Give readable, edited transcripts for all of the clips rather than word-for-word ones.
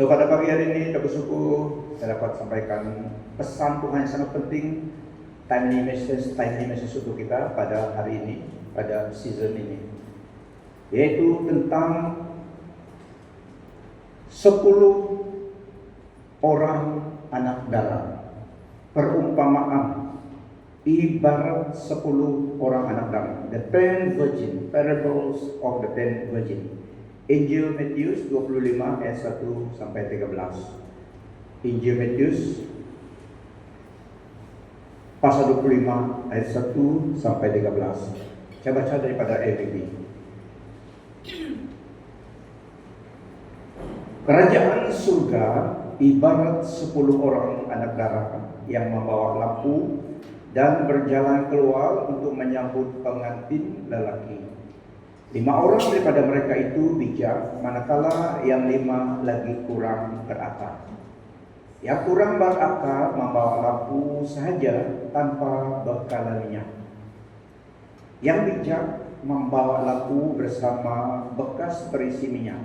So pada pagi hari ini kita bersyukur saya dapat sampaikan pesan Tuhan yang sangat penting, timely message untuk kita pada hari ini, pada season ini, yaitu tentang 10 orang anak darah. Perumpamaan ibarat 10 orang anak darah. The 10 virgin, parables of the 10 virgin. Injil Matius 25 ayat 1 sampai 13. Injil Matius pasal 25 ayat 1 sampai 13. Saya baca daripada ABB. Kerajaan surga ibarat 10 orang anak darah yang membawa lampu dan berjalan keluar untuk menyambut pengantin lelaki. 5 orang daripada mereka itu bijak, manakala yang 5 lagi kurang berakal. Yang kurang berakal membawa lampu sahaja tanpa bekal minyak. Yang bijak membawa lampu bersama bekas berisi minyak.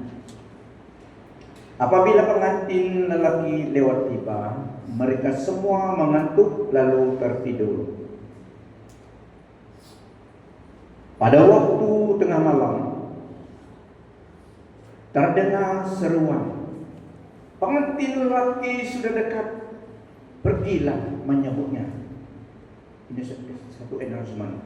Apabila pengantin lelaki lewat tiba, mereka semua mengantuk lalu tertidur. Pada waktu tengah malam, terdengar seruan, pengantin lelaki sudah dekat, pergilah menyambutnya. Ini satu announcement.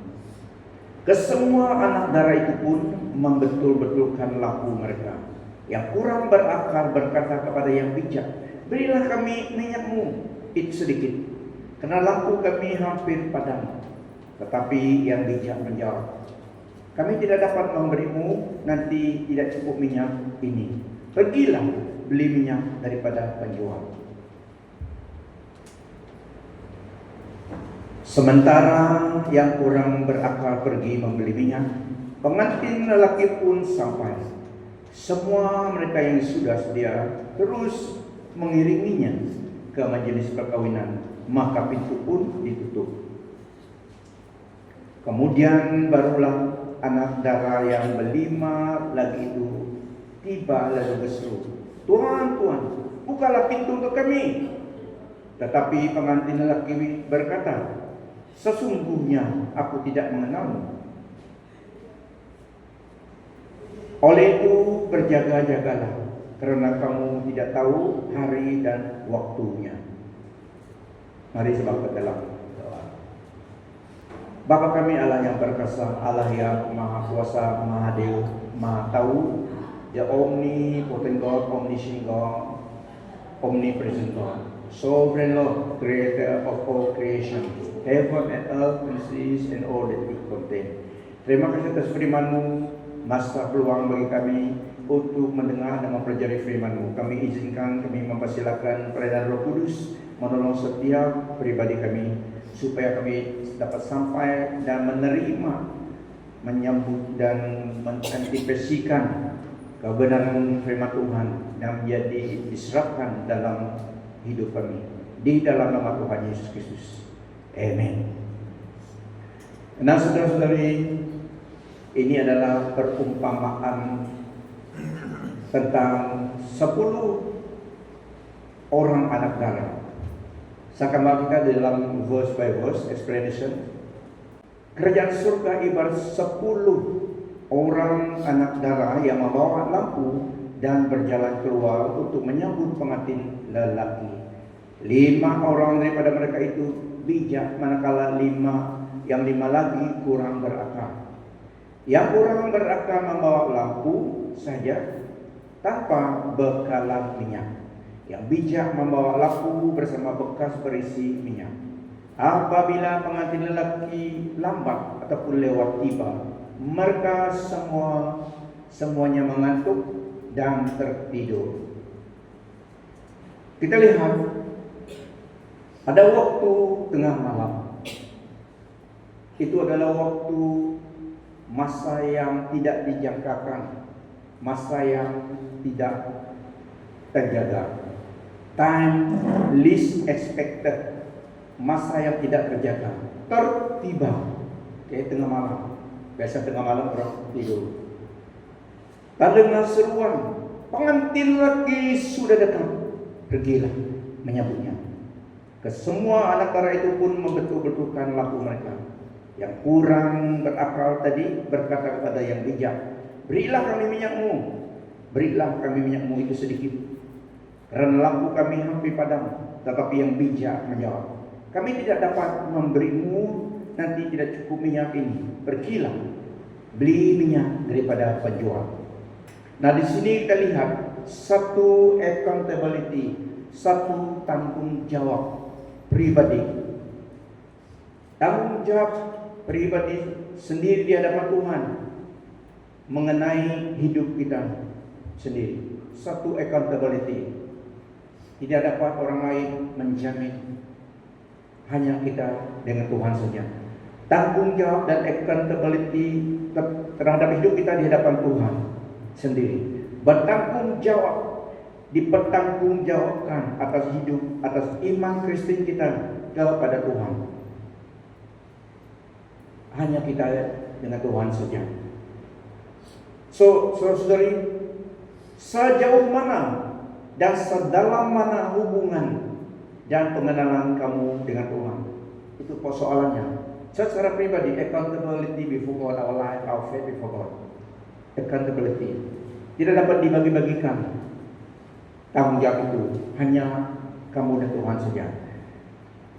Kesemua anak darah itu pun membetul-betulkan lampu mereka. Yang kurang berakal berkata kepada yang bijak, berilah kami minyakmu itu sedikit, karena lampu kami hampir padam. Tetapi yang bijak menjawab, kami tidak dapat memberimu, nanti tidak cukup minyak ini. Pergilah beli minyak daripada penjual. Sementara yang kurang berakal pergi membeli minyak, pengantin lelaki pun sampai. Semua mereka yang sudah sedia terus mengiringinya ke majelis perkawinan, maka pintu pun ditutup. Kemudian barulah anak darah yang berlima lagi itu tiba lalu berseru, Tuhan, Tuhan, bukalah pintu untuk kami. Tetapi pengantin lelaki berkata, sesungguhnya aku tidak mengenalmu. Oleh itu berjaga-jagalah, karena kamu tidak tahu hari dan waktunya. Mari sebab dalam doa. Bapa kami Allah yang perkasa, Allah yang maha kuasa, maha adil, maha tahu, the omnipotent God, omniscient God, omnipresent God, sovereign Lord, creator of all creation, heaven and earth, and seas and all that it contain. Terima kasih atas firman-Mu, masa peluang bagi kami untuk mendengar dan mempelajari firman-Mu. Kami izinkan, kami mempersilakan peredaran Roh Kudus menolong setiap pribadi kami, supaya kami dapat sampai dan menerima, menyambut dan mengantisipasikan kebenaran firman Tuhan yang menjadi diserapkan dalam hidup kami. Di dalam nama Tuhan Yesus Kristus. Amin. Nah, saudara-saudari, ini adalah perumpamaan tentang 10 orang anak darah. Saya akan bacakan dalam verse by verse explanation. Kerajaan surga ibarat 10 orang anak darah yang membawa lampu dan berjalan keluar untuk menyambut pengantin lelaki. 5 orang daripada mereka itu bijak, manakala 5 lagi kurang berakal. Yang kurang berakal membawa lampu saja tanpa bekalan minyak. Yang bijak membawa lampu bersama bekas berisi minyak. Apabila pengantin lelaki lambat ataupun lewat tiba, mereka semuanya mengantuk dan tertidur. Kita lihat pada waktu tengah malam. Itu adalah waktu masa yang tidak dijangkakan, masa yang tidak terjaga, time least expected, masa yang tidak terjaga, tertiba. Tengah malam, biasa tengah malam orang tidur. Terdengar seruan, pengantin lagi sudah datang. Pergilah menyambutnya. Ke semua anak dara itu pun membetul-betulkan laku mereka. Yang kurang berakal tadi berkata kepada yang bijak, berilah kami minyakmu. Berilah kami minyakmu itu sedikit, karena lampu kami hampir padam. Tetapi yang bijak menjawab, kami tidak dapat memberimu, nanti tidak cukup minyak ini. Pergilah, beli minyak daripada penjual. Nah, di sini kita lihat satu accountability, satu tanggung jawab pribadi. Tanggung jawab pribadi sendiri di hadapan Tuhan mengenai hidup kita sendiri. Satu accountability. Tidak dapat orang lain menjamin, hanya kita dengan Tuhan saja. Tanggung jawab dan accountability terhadap hidup kita di hadapan Tuhan sendiri. Bertanggung jawab, dipertanggungjawabkan atas hidup, atas iman Kristen kita kepada Tuhan. Hanya kita dengan Tuhan saja. So, saudari, sejauh mana dan sedalam mana hubungan dan pengenalan kamu dengan Tuhan? Itu persoalannya. Secara pribadi, accountability before God, our life, our faith before God. Accountability tidak dapat dibagi-bagikan. Tanggung jawab itu hanya kamu dan Tuhan saja.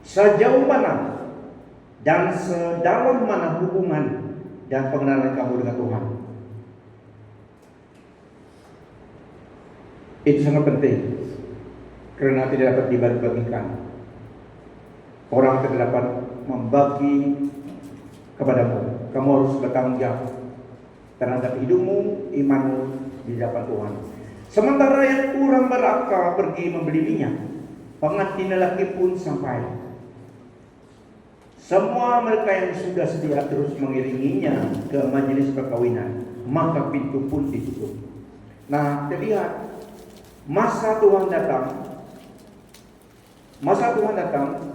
Sejauh mana dan sedalam mana hubungan dan pengenalan kamu dengan Tuhan? Itu sangat penting, karena tidak dapat dibagi-bagikan. Orang tidak dapat membagi kepadamu. Kamu harus bertanggung jawab terhadap hidupmu, imanmu di hadapan Tuhan. Sementara yang kurang berakal pergi membeli minyak, pengantin lelaki pun sampai. Semua mereka yang sudah sedia terus mengiringinya ke majelis perkawinan, maka pintu pun ditutup. Nah, terlihat masa Tuhan datang. Masa Tuhan datang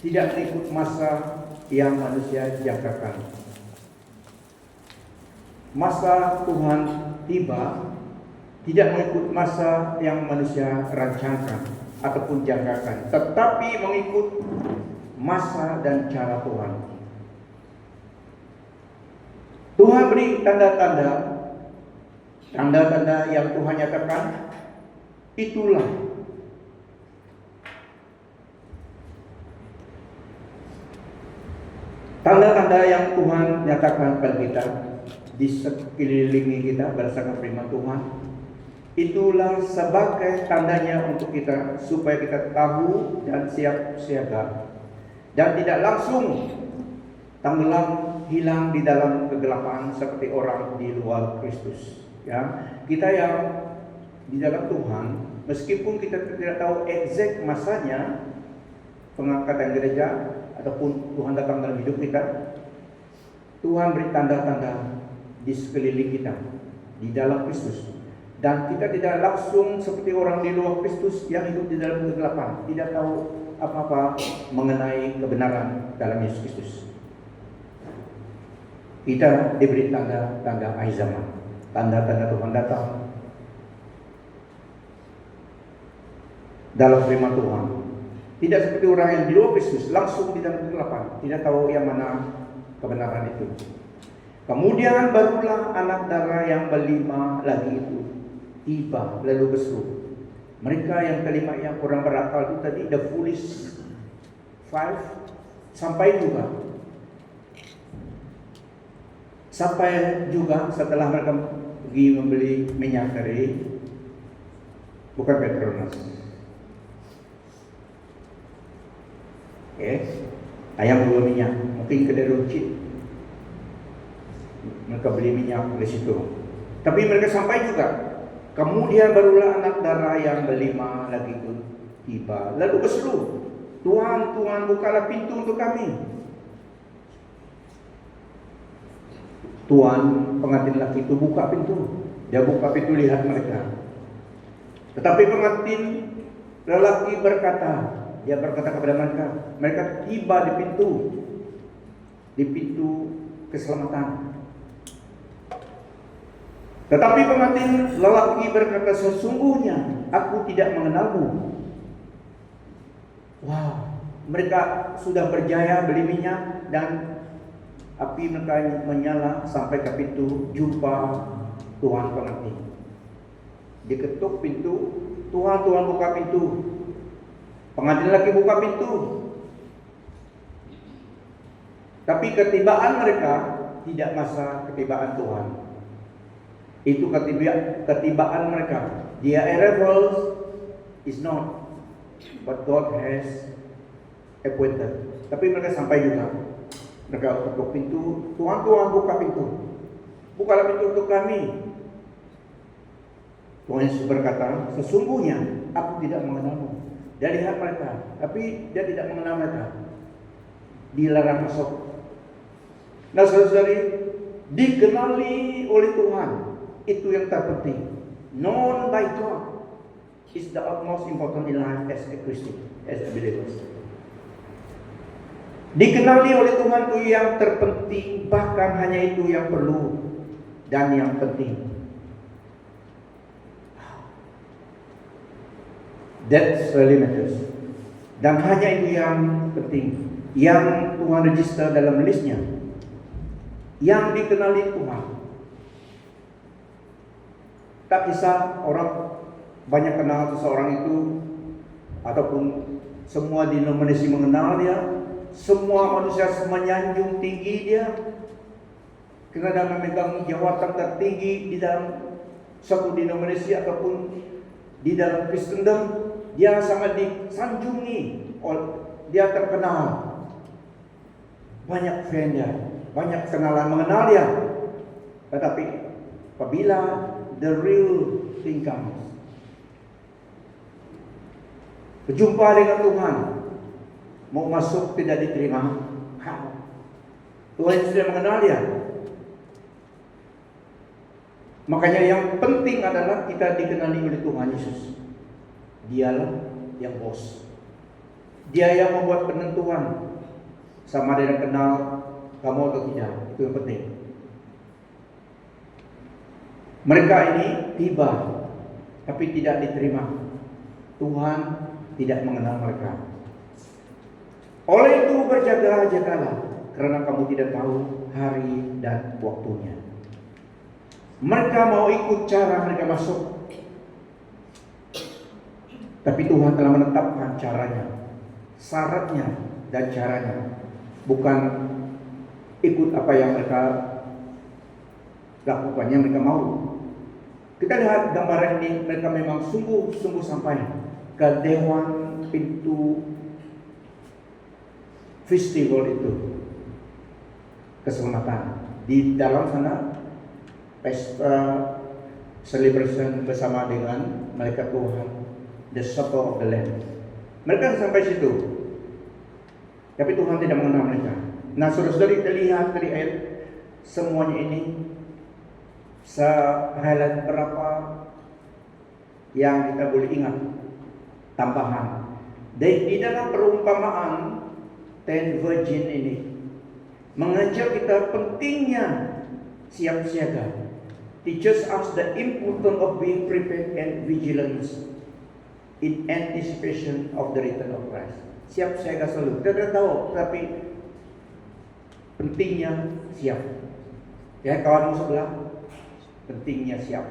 tidak ikut masa yang manusia jangkakan. Masa Tuhan tiba tidak mengikut masa yang manusia rancangkan ataupun jangkakan, tetapi mengikut masa dan cara Tuhan. Tuhan beri tanda-tanda yang Tuhan nyatakan. Itulah tanda-tanda yang Tuhan nyatakan kepada kita di sekeliling kita berdasarkan firman Tuhan. Itulah sebagai tandanya untuk kita, supaya kita tahu dan siap siaga dan tidak langsung tenggelam hilang di dalam kegelapan seperti orang di luar Kristus. Ya, kita yang di dalam Tuhan, meskipun kita tidak tahu exact masanya pengangkatan gereja ataupun Tuhan datang dalam hidup kita, Tuhan beri tanda-tanda di sekeliling kita di dalam Kristus. Dan kita tidak langsung seperti orang di luar Kristus yang hidup di dalam kegelapan, tidak tahu apa-apa mengenai kebenaran dalam Yesus Kristus. Kita diberi tanda-tanda akhir zaman, tanda-tanda Tuhan datang dalam firman Tuhan. Tidak seperti orang yang di luar Kristus langsung di dalam kegelapan, tidak tahu yang mana kebenaran itu. Kemudian barulah anak dara yang kelima lagi itu tiba lalu berseru. Mereka yang kelima yang kurang berakal itu tadi, the foolish five, sampai juga setelah mereka pergi membeli minyak dari bukan Petronas. Ayam dua minyak, mungkin kedai runcit. Mereka beli minyak di situ. Tapi mereka sampai juga. Kemudian barulah anak dara yang kelima lagi itu tiba, lalu berseru, Tuhan, Tuhan, bukalah pintu untuk kami. Tuhan, pengantin laki itu buka pintu. Dia buka pintu, lihat mereka. Tetapi pengantin lelaki dia berkata kepada mereka tiba di pintu keselamatan. Tetapi pengantin lelaki berkata, sesungguhnya aku tidak mengenalmu. Wow, mereka sudah berjaya beli minyak dan api mereka menyala sampai ke pintu, jumpa Tuhan pengantin. Diketuk pintu, Tuhan buka pintu. Pengantin lagi buka pintu. Tapi ketibaan mereka tidak masa ketibaan Tuhan. Itu ketibaan mereka. Their arrival is not what God has appointed. Tapi mereka sampai juga. Mereka ketuk pintu, Tuhan buka pintu. Bukalah pintu untuk kami. Tuhan Yesus berkata, sesungguhnya aku tidak mengenalmu. Dia lihat mereka, tapi dia tidak mengenal mereka. Dilarang masuk. Nah, saudara-saudari, dikenali oleh Tuhan, itu yang terpenting. Known by God is the utmost important in life as a Christian, as a believer. Dikenali oleh Tuhan itu yang terpenting, bahkan hanya itu yang perlu dan yang penting. That's really matters. Dan hanya itu yang penting, yang Tuhan register dalam listnya, yang dikenali Tuhan. Tak kisah orang banyak kenal seseorang itu, ataupun semua denominasi mengenal dia, semua manusia menyanjung tinggi dia, karena dia memegang jawatan tertinggi di dalam suatu denominasi ataupun di dalam Kristendom. Dia sangat disanjungi, dia terkenal, banyak fan dia, banyak kenalan mengenal dia. Tetapi apabila the real thing comes, berjumpa dengan Tuhan, mau masuk tidak diterima. Tuhan sudah mengenal dia. Makanya yang penting adalah kita dikenali oleh Tuhan Yesus. Dialah yang bos. Dia yang membuat penentuan sama dengan kenal kamu atau tidak. Itu yang penting. Mereka ini tiba tapi tidak diterima. Tuhan tidak mengenal mereka. Oleh itu berjaga-jagalah, karena kamu tidak tahu hari dan waktunya. Mereka mau ikut cara mereka masuk, tapi Tuhan telah menetapkan caranya, syaratnya dan caranya. Bukan ikut apa yang mereka lakukan, yang mereka mau. Kita lihat gambaran ini, mereka memang sungguh-sungguh sampai ke dewan pintu festival itu, keselamatan. Di dalam sana pesta celebration bersama dengan malaikat Tuhan, the supper of the Lamb. Mereka sampai situ, tapi Tuhan tidak mengenal mereka. Nah, saudara-saudari, kita lihat dari ayat semuanya ini, highlight berapa yang kita boleh ingat tambahan. Di dalam perumpamaan Ten Virgin ini mengajar kita pentingnya siap siaga. Teaches us the importance of being prepared and vigilance in anticipation of the return of Christ. Siap siaga selalu. Kita tidak tahu, tapi pentingnya siap. Ya, kawan sebelah, pentingnya siap.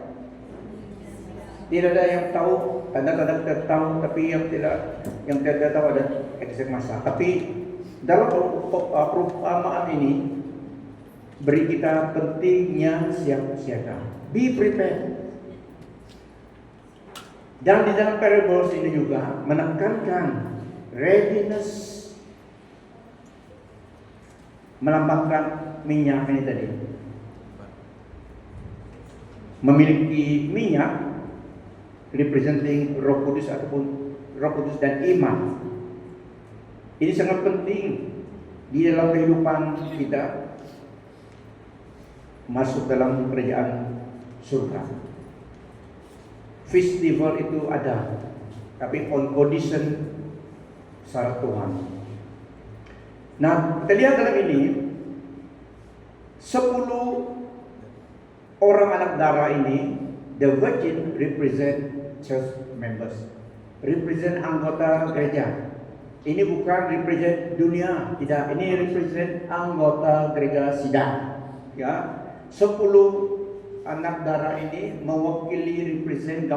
Tidak ada yang tahu, kadang-kadang kita tahu, tapi yang tidak tahu ada exact masa. Tapi dalam perumpamaan ini beri kita pentingnya siap siaga. Be prepared. Dan di dalam parables ini juga menekankan readiness, melambangkan minyak ini tadi. Memiliki minyak representing Roh Kudus ataupun Roh Kudus dan iman. Ini sangat penting di dalam kehidupan kita masuk dalam kerajaan surga. Festival itu ada, tapi on condition syarat Tuhan. Nah, kita lihat dalam ini 10 orang anak darah ini, the virgin represent church members, represent anggota gereja. Ini bukan represent dunia, tidak. Ini represent anggota gereja sidang. Ya, 10 anak darah ini mewakili, represent,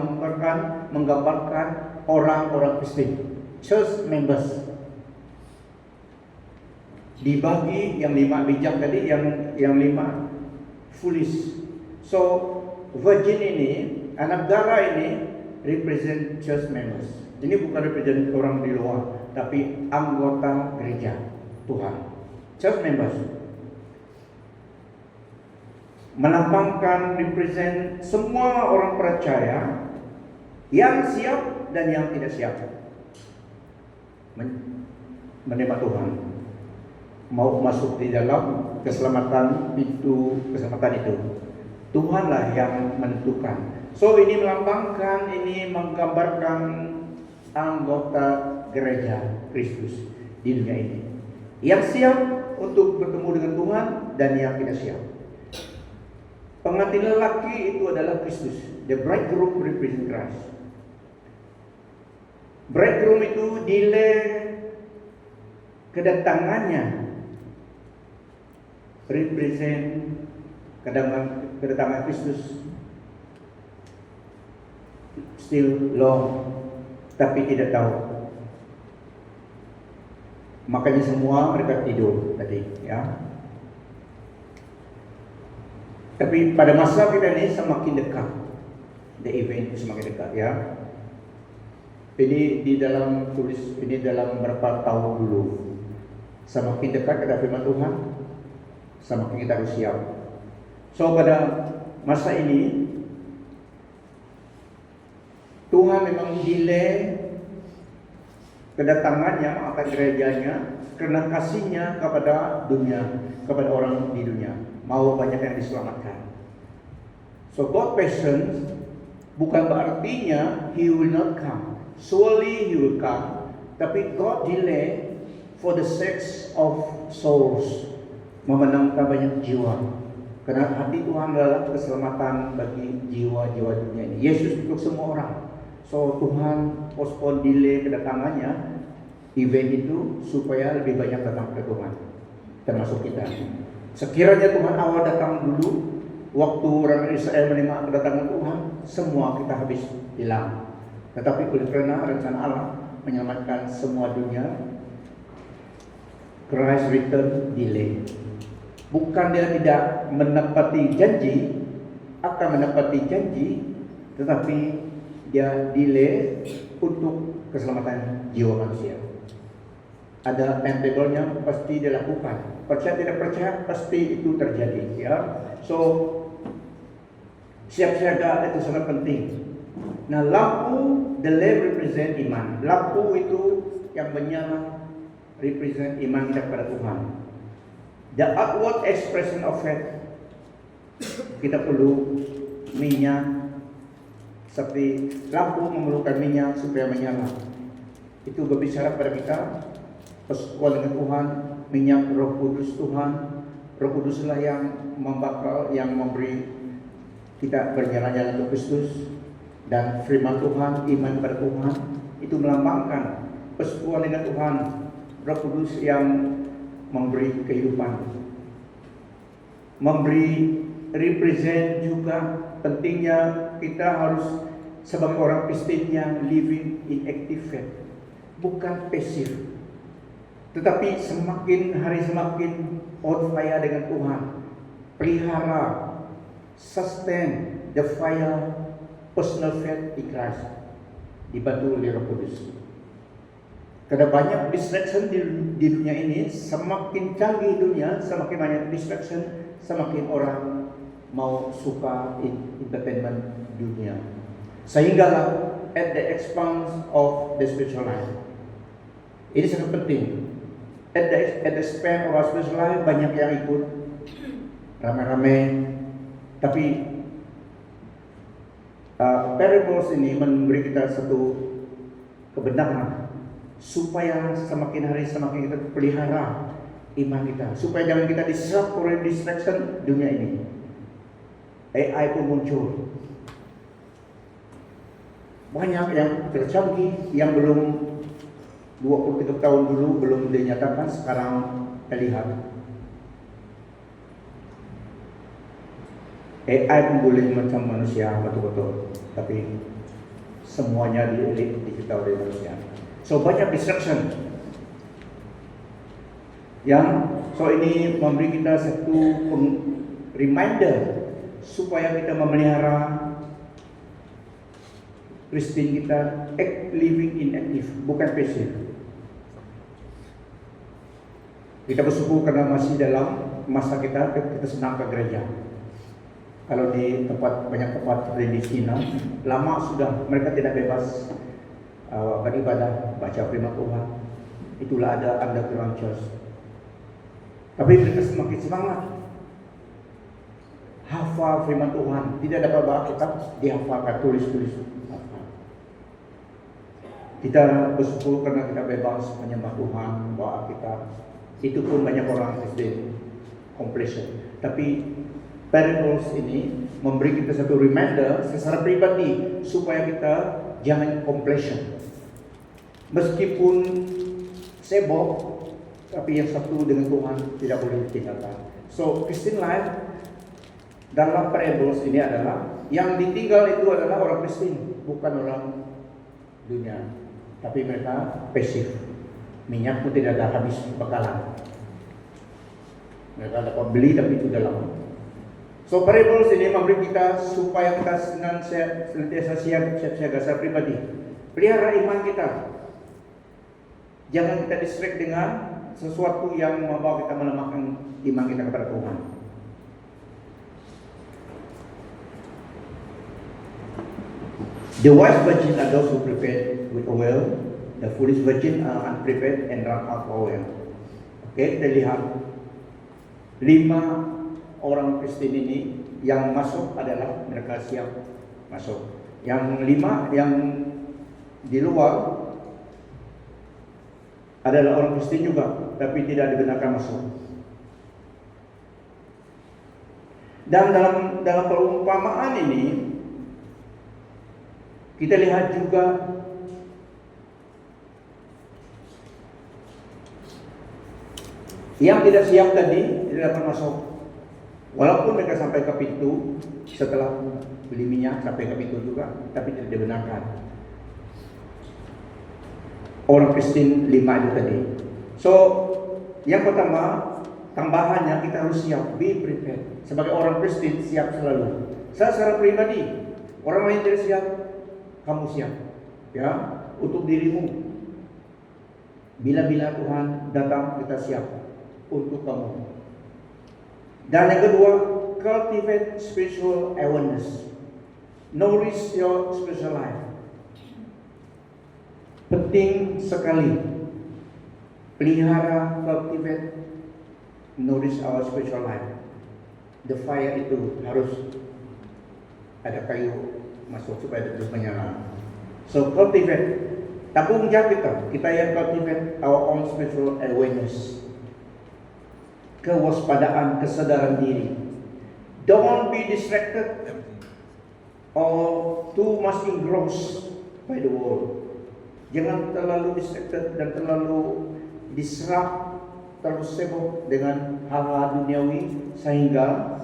menggambarkan orang-orang Kristen, church members. Dibagi yang 5 bijak tadi, yang 5 foolish. So virgin ini, anak darah ini represent church members. Ini bukan represent orang di luar, tapi anggota gereja Tuhan, church members. Melambangkan, represent semua orang percaya yang siap dan yang tidak siap menerima Tuhan, mau masuk di dalam keselamatan itu. Tuhanlah yang menentukan. So ini melambangkan, ini menggambarkan anggota gereja Kristus di dunia ini, yang siap untuk bertemu dengan Tuhan dan yang tidak siap. Pengantin lelaki itu adalah Kristus. The bridegroom represent Christ. Bridegroom itu delay kedatangannya, represent kedatangan Kristus. Still long, tapi tidak tahu. Makanya semua mereka tidur tadi, ya. Tapi pada masa kita ini semakin dekat, the event itu semakin dekat, ya. Ini di dalam berapa tahun dulu, semakin dekat kita firman Tuhan, semakin kita harus siap. So pada masa ini Tuhan memang delay kedatangannya, akan gerejanya, karena kasihnya kepada dunia, kepada orang di dunia. Mau banyak yang diselamatkan. So God patience bukan berartinya He will not come. Surely He will come. Tapi God delay for the sake of souls, memenangkan banyak jiwa. Karena hati Tuhan adalah keselamatan bagi jiwa-jiwa dunia ini. Yesus untuk semua orang. So Tuhan postpone, delay kedatangannya, event itu, supaya lebih banyak datang ke Tuhan, termasuk kita. Sekiranya Tuhan awal datang dulu, waktu orang Israel menerima kedatangan Tuhan, semua kita habis hilang. Tetapi oleh karena rencana Allah menyelamatkan semua dunia, Christ return delay. Bukan dia tidak menepati janji, akan menepati janji, tetapi dia delay untuk keselamatan jiwa manusia. Ada timetable-nya, pasti dilakukan. Percaya tidak percaya, pasti itu terjadi, ya. So siap siaga itu sangat penting. Nah, lampu, the lamp represent iman. Lampu itu yang menyala represent iman kita kepada Tuhan. The outward expression of faith, kita perlu minyak. Seperti lampu memerlukan minyak supaya menyala. Itu berbicara pada kita persekutuan dengan Tuhan, minyak Roh Kudus Tuhan. Roh Kuduslah yang membakar, yang memberi kita berjalan-jalan ke Kristus, dan firman Tuhan, iman kepada Tuhan. Itu melambangkan persekutuan dengan Tuhan, Roh Kudus yang memberi kehidupan, memberi represent juga pentingnya kita harus sebagai orang Kristen yang living in active faith, bukan pasif, tetapi semakin hari semakin on fire dengan Tuhan. Pelihara, sustain the fire personal faith in Christ, dibantu oleh Roh Kudus. Karena banyak distraction di dunia ini, semakin canggih dunia, semakin banyak distraction, semakin orang mau suka entertainment dunia. Sehingga at the expense of the spiritual life. Ini sangat penting. At the expense of our spiritual life, banyak yang ikut rame-rame. Tapi parables ini memberi kita satu kebenaran, supaya semakin hari semakin kita pelihara iman kita, supaya jangan kita diserap oleh distraction dunia ini. AI pun muncul. Banyak yang tercanggih yang belum 20-30 tahun dulu belum dinyatakan, sekarang terlihat. AI pun boleh macam manusia betul-betul, tapi semuanya digital oleh manusia. So banyak distraction. So ini memberi kita satu reminder supaya kita memelihara Kristen kita living in active, bukan passive. Kita bersyukur karena masih dalam masa kita senang ke gereja. Kalau di banyak tempat seperti di China, lama sudah mereka tidak bebas beribadah, baca firman Tuhan. Itulah ada underground church. Tapi mereka semakin semangat hafal firman Tuhan. Tidak dapat baca kitab, dihafalkan, tulis. Kita bersyukur karena kita bebas menyembah Tuhan, bawa kitab. Itu pun banyak orang Kristen completion. Tapi parables ini memberi kita satu reminder secara pribadi supaya kita jangan completion. Meskipun sibuk, tapi yang satu dengan Tuhan tidak boleh ditinggalkan. So Christian life dalam parables ini adalah yang ditinggal itu adalah orang Kristen, bukan orang dunia. Tapi mereka pasif. Minyak pun tidak ada habis bakalan. Mereka dapat beli tapi itu dalam. So parables ini memberi kita supaya kita senantiasa siaga secara pribadi. Pelihara iman kita. Jangan kita distract dengan sesuatu yang membawa kita melemahkan iman kita kepada Tuhan. The wise virgin are those who prepared with oil. The foolish virgin are unprepared and run out of oil. Oke, kita lihat 5 orang Kristen ini yang masuk adalah mereka siap masuk. Yang 5 yang di luar adalah orang Kristen juga, tapi tidak dibenarkan masuk. Dan dalam perumpamaan ini kita lihat juga yang tidak siap tadi tidak dapat masuk. Walaupun mereka sampai ke pintu setelah beli minyak sampai ke pintu juga, tapi tidak dibenarkan. Orang Kristen 5 itu tadi. So yang pertama, tambahannya kita harus siap, be prepared. Sebagai orang Kristen siap selalu. Saya secara pribadi, orang lain tidak siap, kamu siap, ya, untuk dirimu. Bila-bila Tuhan datang, kita siap untuk kamu. Dan yang kedua, cultivate spiritual awareness. Nourish your spiritual life. Penting sekali pelihara, cultivate, nourish our spiritual life. The fire itu harus ada kayu masuk supaya terus menyala. So cultivate, tanggung jawab kita yang cultivate our own spiritual awareness, kewaspadaan, kesadaran diri. Don't be distracted or too much engrossed by the world. Jangan terlalu distracted dan terlalu diserap, terlalu sibuk dengan hal-hal duniawi sehingga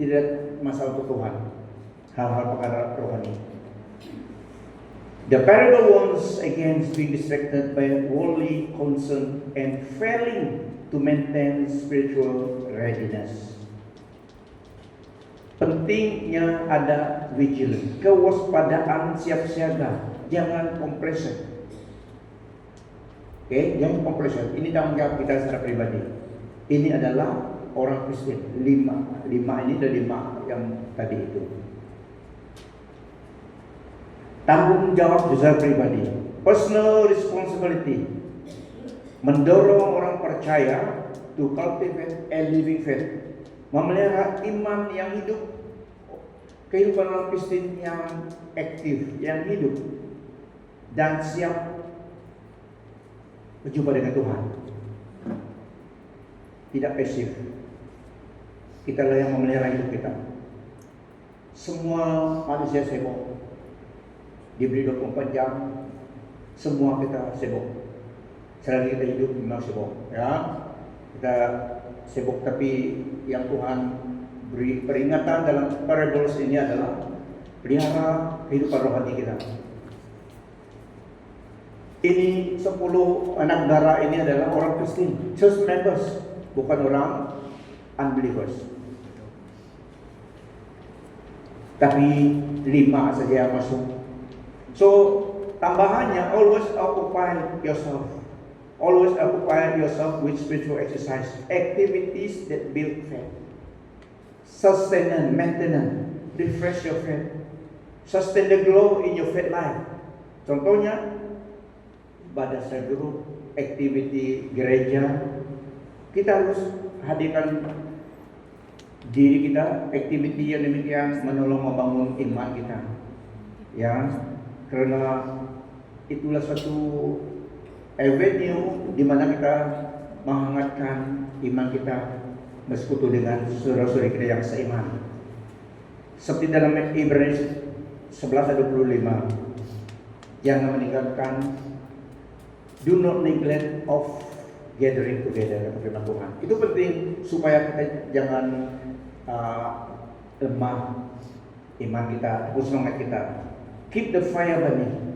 tidak masalah untuk Tuhan, hal-hal perkara rohani. The parable warns against being distracted by worldly concern and failing to maintain spiritual readiness. Pentingnya ada vigilant, kewaspadaan, siap siaga, jangan complacent. Oke, jangan complacent. Ini tanggung jawab kita secara pribadi. Ini adalah orang Kristen 5 ini dari 5 yang tadi itu. Tanggung jawab secara pribadi, personal responsibility, mendorong orang percaya to cultivate a living faith, memelihara iman yang hidup, kehidupan orang Kristen yang aktif, yang hidup dan siap berjumpa dengan Tuhan. Tidak pasif. Kita lah yang memelihara hidup kita. Semua manusia sibuk, diberi 24 jam, semua kita sibuk. Selagi kita hidup memang sibuk, ya. Kita sibuk, tapi yang Tuhan beri peringatan dalam parables ini adalah pelihara kehidupan rohani kita. Ini 10 anak darah ini adalah orang Kristen, church members, bukan orang unbelievers. Tapi 5 saja yang masuk. So tambahannya, always occupy yourself. Always occupy yourself with spiritual exercise, activities that build faith, sustain, maintenance, refresh your faith, sustain the glow in your faith life. Contohnya, ibadah seluruh activity gereja, kita harus hadirkan diri kita, activity yang demikian menolong membangun iman kita, ya, karena itulah suatu avenue di mana kita menghangatkan iman kita bersekutu dengan saudara-saudara kita yang seiman. Seperti dalam Ibrani 11:25 yang meningkatkan do not neglect of gathering together, firman Tuhan. Itu penting supaya kita jangan lemah iman kita, terus semangat kita. Keep the fire burning.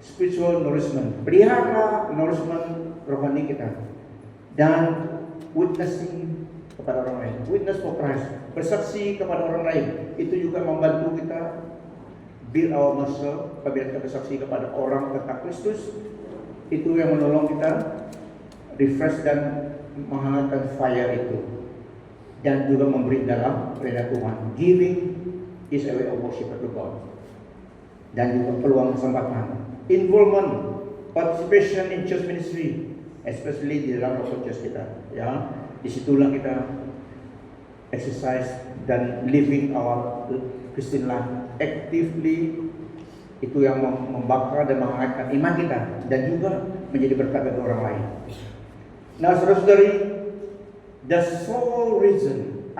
Spiritual nourishment, pelihara nourishment rohani kita, dan witnessing kepada orang lain, witness for Christ, bersaksi kepada orang lain. Itu juga membantu kita build our muscle. Apabila kita bersaksi kepada orang tentang Kristus, itu yang menolong kita refresh dan menghangatkan fire itu, dan juga memberi dalam perintah Tuhan. Giving is a way of worship to God, dan juga peluang kesempatan. Involvement, participation in church ministry, especially di dalam local church kita, ya. Disitulah kita exercise dan living our Christian life actively. Itu yang membakar dan menghangatkan iman kita, dan juga menjadi berkat bagi orang lain. Nah, saudara-saudari, the sole reason,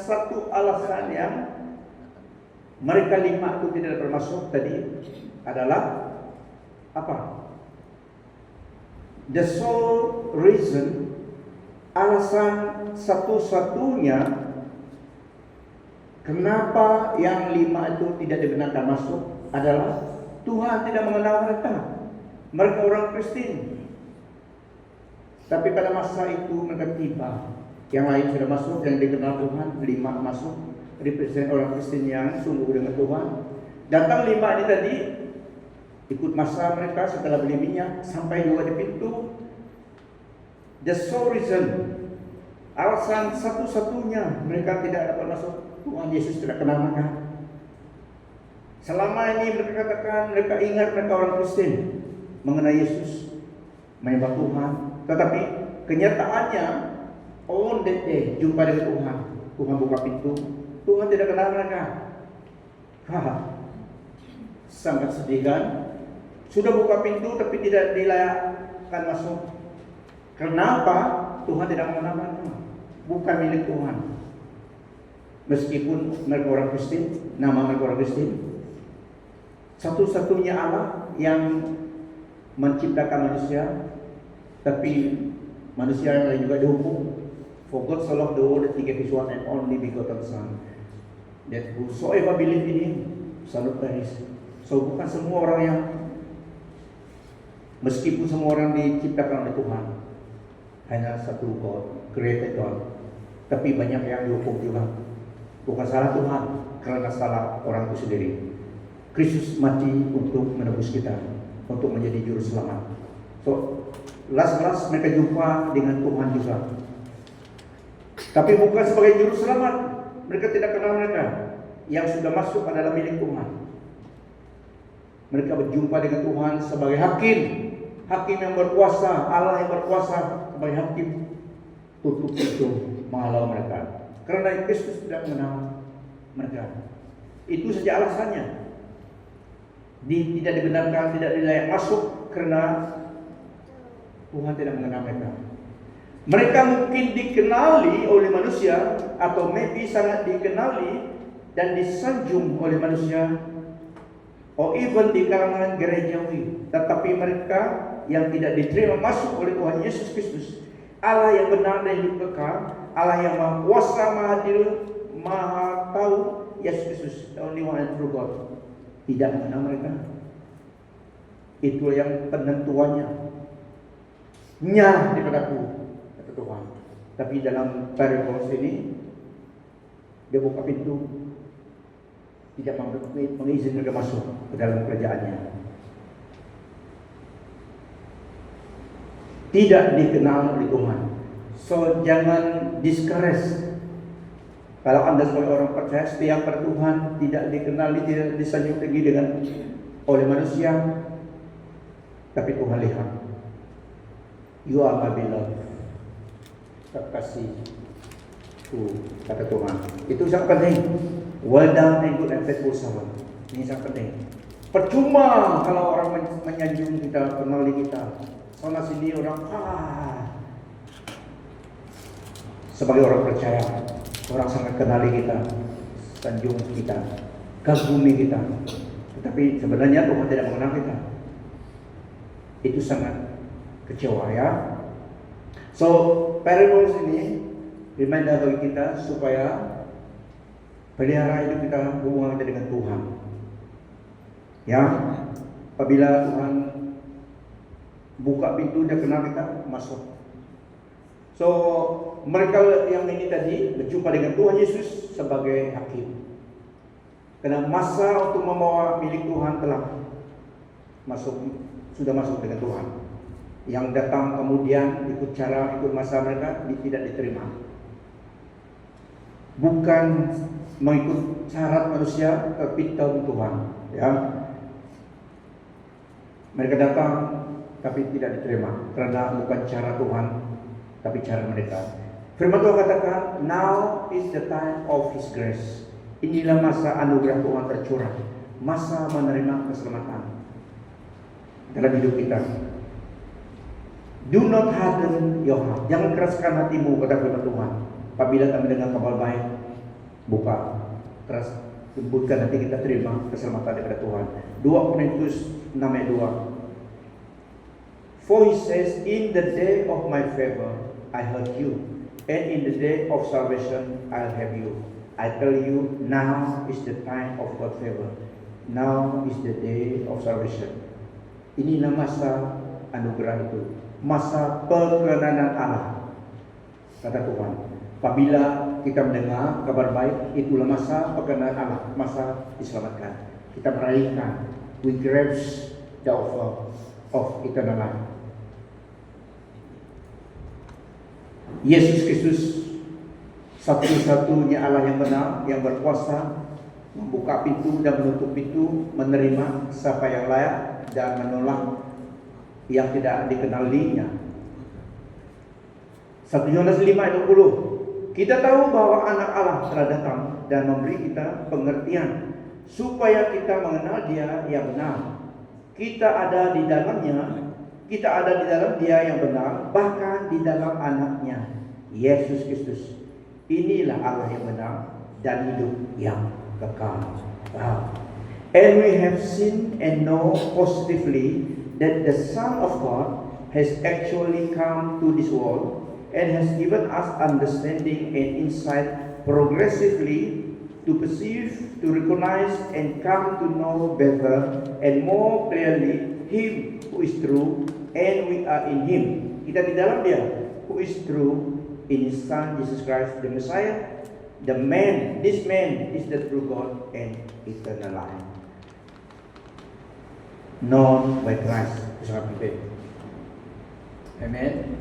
satu alasan yang mereka 5 itu tidak termasuk tadi adalah apa? The sole reason, alasan satu-satunya kenapa yang 5 itu tidak dibenarkan masuk adalah Tuhan tidak mengenal mereka. Mereka orang Kristen. Tapi pada masa itu mereka tiba, yang lain sudah masuk, yang dikenal Tuhan, 5 masuk, represent orang Kristen yang sungguh dengan Tuhan. Datang 5 ini tadi, ikut masa mereka setelah beli minyak, sampai juga di pintu. The sole reason, alasan satu-satunya mereka tidak dapat masuk, Tuhan Yesus tidak kenal mereka. Selama ini mereka katakan, mereka ingat mereka orang Kristen, mengenai Yesus, menyembah Tuhan. Tetapi kenyataannya, on that day, jumpa dengan Tuhan, Tuhan buka pintu, Tuhan tidak kenal mereka. Sangat sedih kan? Sudah buka pintu tapi tidak dilayakkan masuk. Kenapa? Tuhan tidak mengenal mereka, bukan milik Tuhan. Meskipun mereka orang Kristen, nama mereka orang Kristen, satu-satunya Allah yang menciptakan manusia, tapi manusia yang lain juga dihukum. For God so loved the world that He gave His one and only begotten Son, that whosoever believe in Him shall not perish. So bukan semua orang yang, meskipun semua orang diciptakan oleh Tuhan, hanya satu God, created God, tapi banyak yang dihukum juga. Bukan salah Tuhan, karena salah orang itu sendiri. Kristus mati untuk menebus kita, untuk menjadi juru selamat. So last mereka jumpa dengan Tuhan juga, tapi bukan sebagai juru selamat. Mereka tidak kenal mereka. Yang sudah masuk adalah milik Tuhan. Mereka berjumpa dengan Tuhan sebagai hakim, hakim yang berkuasa, Allah yang berkuasa sebagai hakim. Tutup itu menghalau mereka, karena Kristus tidak mengenal mereka. Itu saja alasannya. Tidak dibenarkan, tidak dilayak masuk karena Tuhan tidak mengenal mereka. Mereka mungkin dikenali oleh manusia, atau maybe sangat dikenali, dan disanjung oleh manusia, or even di kalangan gerejawi. Tetapi mereka yang tidak diterima masuk oleh Tuhan Yesus Kristus, Allah yang benar dan hidup kekal, Allah yang maha kuasa, maha adil, maha tahu, Yesus Kristus, the only one and true God, tidak mengenal mereka. Itu yang penentuannya. Nyah dipadaku, kata Tuhan. Tapi dalam parables ini, dia buka pintu, tidak mengizinkan mereka masuk ke dalam kerajaannya. Tidak dikenal oleh Tuhan. So jangan discourage. Kalau Anda sebagai orang percaya setia pada Tuhan, tidak dikenali, tidak disanjung lagi dengan oleh manusia, tapi Tuhan lihat, you are my beloved, terkasihku, kata Tuhan. Itu sangat penting. Well done and good and faithful servant. Ini sangat penting. Percuma kalau orang menyanjung kita, kenali kita, sana sini orang sebagai orang percaya, orang sangat kenali kita, sanjung kita, kagumi kita. Tetapi sebenarnya Tuhan tidak mengenal kita. Itu sangat kecewa, ya. So parables ini reminder bagi kita supaya pelihara hidup kita, hubungan kita dengan Tuhan. Ya, apabila Tuhan buka pintu, dia kenal kita, masuk. So mereka yang ini tadi berjumpa dengan Tuhan Yesus sebagai hakim. Karena masa untuk membawa milik Tuhan telah sudah masuk dengan Tuhan. Yang datang kemudian ikut masa mereka tidak diterima. Bukan mengikut syarat manusia, tapi tahun Tuhan. Ya, mereka datang tapi tidak diterima karena bukan cara Tuhan, tapi cara mereka. Firman Tuhan katakan, now is the time of His grace. Inilah masa anugerah Tuhan tercurah, masa menerima keselamatan dalam hidup kita. Do not harden your heart. Jangan keraskan hatimu, kata firman Tuhan. Apabila kami mendengar kabar baik, buka, keras, lembutkan hati kita, terima keselamatan daripada Tuhan. 2 Korintus 6 ayat 2. For He says, in the day of my favor I heard you, and in the day of salvation I'll have you. I tell you, now is the time of God's favor. Now is the day of salvation. Inilah masa anugerah itu, masa perkenanan Allah, kata Tuhan. Apabila kita mendengar kabar baik, itulah masa perkenanan Allah, masa diselamatkan. Kita meraihkan, we grasp the offer of eternal life. Yesus Kristus satu-satunya Allah yang benar, yang berkuasa, membuka pintu dan menutup pintu, menerima siapa yang layak dan menolak yang tidak dikenalinya. 1 Yohanes 5 ayat 20. Kita tahu bahwa anak Allah telah datang dan memberi kita pengertian supaya kita mengenal Dia yang benar. Kita ada di dalamnya, kita ada di dalam Dia yang benar, bahkan di dalam anaknya, Yesus Kristus. Inilah Allah yang benar dan hidup yang kekal. Wow. And we have seen and know positively that the Son of God has actually come to this world and has given us understanding and insight progressively to perceive, to recognize, and come to know better and more clearly Him who is true, and we are in Him. Kita di dalam Dia, who is true, in His Son Jesus Christ, the Messiah, the man. This man is the true God and eternal life, known by Christ. Sangat penting. Amen.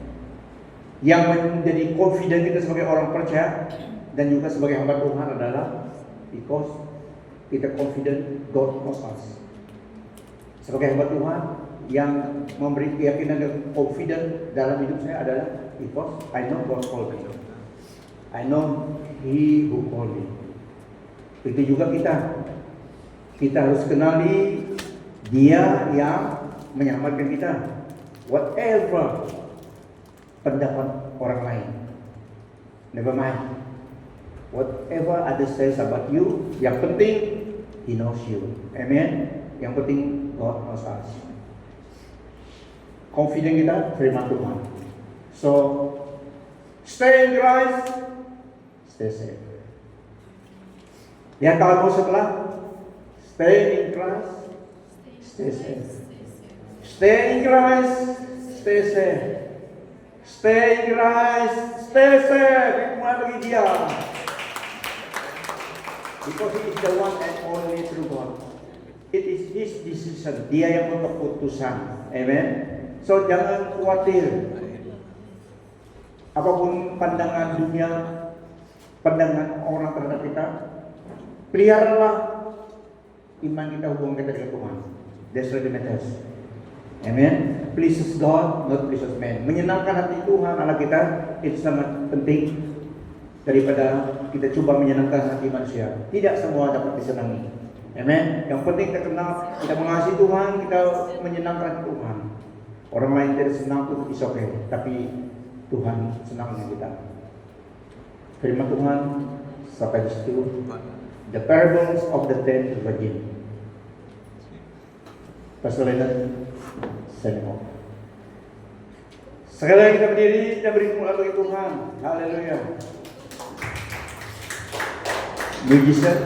Yang menjadi confident kita sebagai orang percaya dan juga sebagai hamba Tuhan adalah because kita confident God knows us. Sebagai hamba Tuhan yang memberi keyakinan dan confident dalam hidup saya adalah because I know God called me. I know He who called me. Itu juga kita harus kenali Dia yang menyelamatkan kita. Whatever pendapat orang lain, never mind. Whatever others says about you, yang penting He knows you. Amen. Yang penting God knows us. Confident kita firman Tuhan. So, stay in Christ, stay safe. Yang kalau mau setelah, stay in Christ, stay safe. Stay in Christ, stay safe. Stay in Christ, stay safe. Mulai bagi dia. Because He is the one and only true God. It is His decision. Dia yang membuat keputusan. Amen. So jangan khawatir. Apapun pandangan dunia, pandangan orang terhadap kita, peliharalah iman kita, hubungan kita dengan Tuhan. That's really matters. Amen. Pleases God, not pleases man. Menyenangkan hati Tuhan Allah kita itu sangat penting daripada kita coba menyenangkan hati manusia. Tidak semua dapat disenangi. Amen. Yang penting kita kenal, kita mengasihi Tuhan, kita menyenangkan Tuhan. Orang lain tidak senang pun is okay, tapi Tuhan senang dengan kita. Firman Tuhan sampai di situ. The parables of the 10 virgin. Pastor Leonard, saya mau. Sekali lagi kita berdiri dan beri kemuliaan bagi Tuhan. Haleluya. Mujizat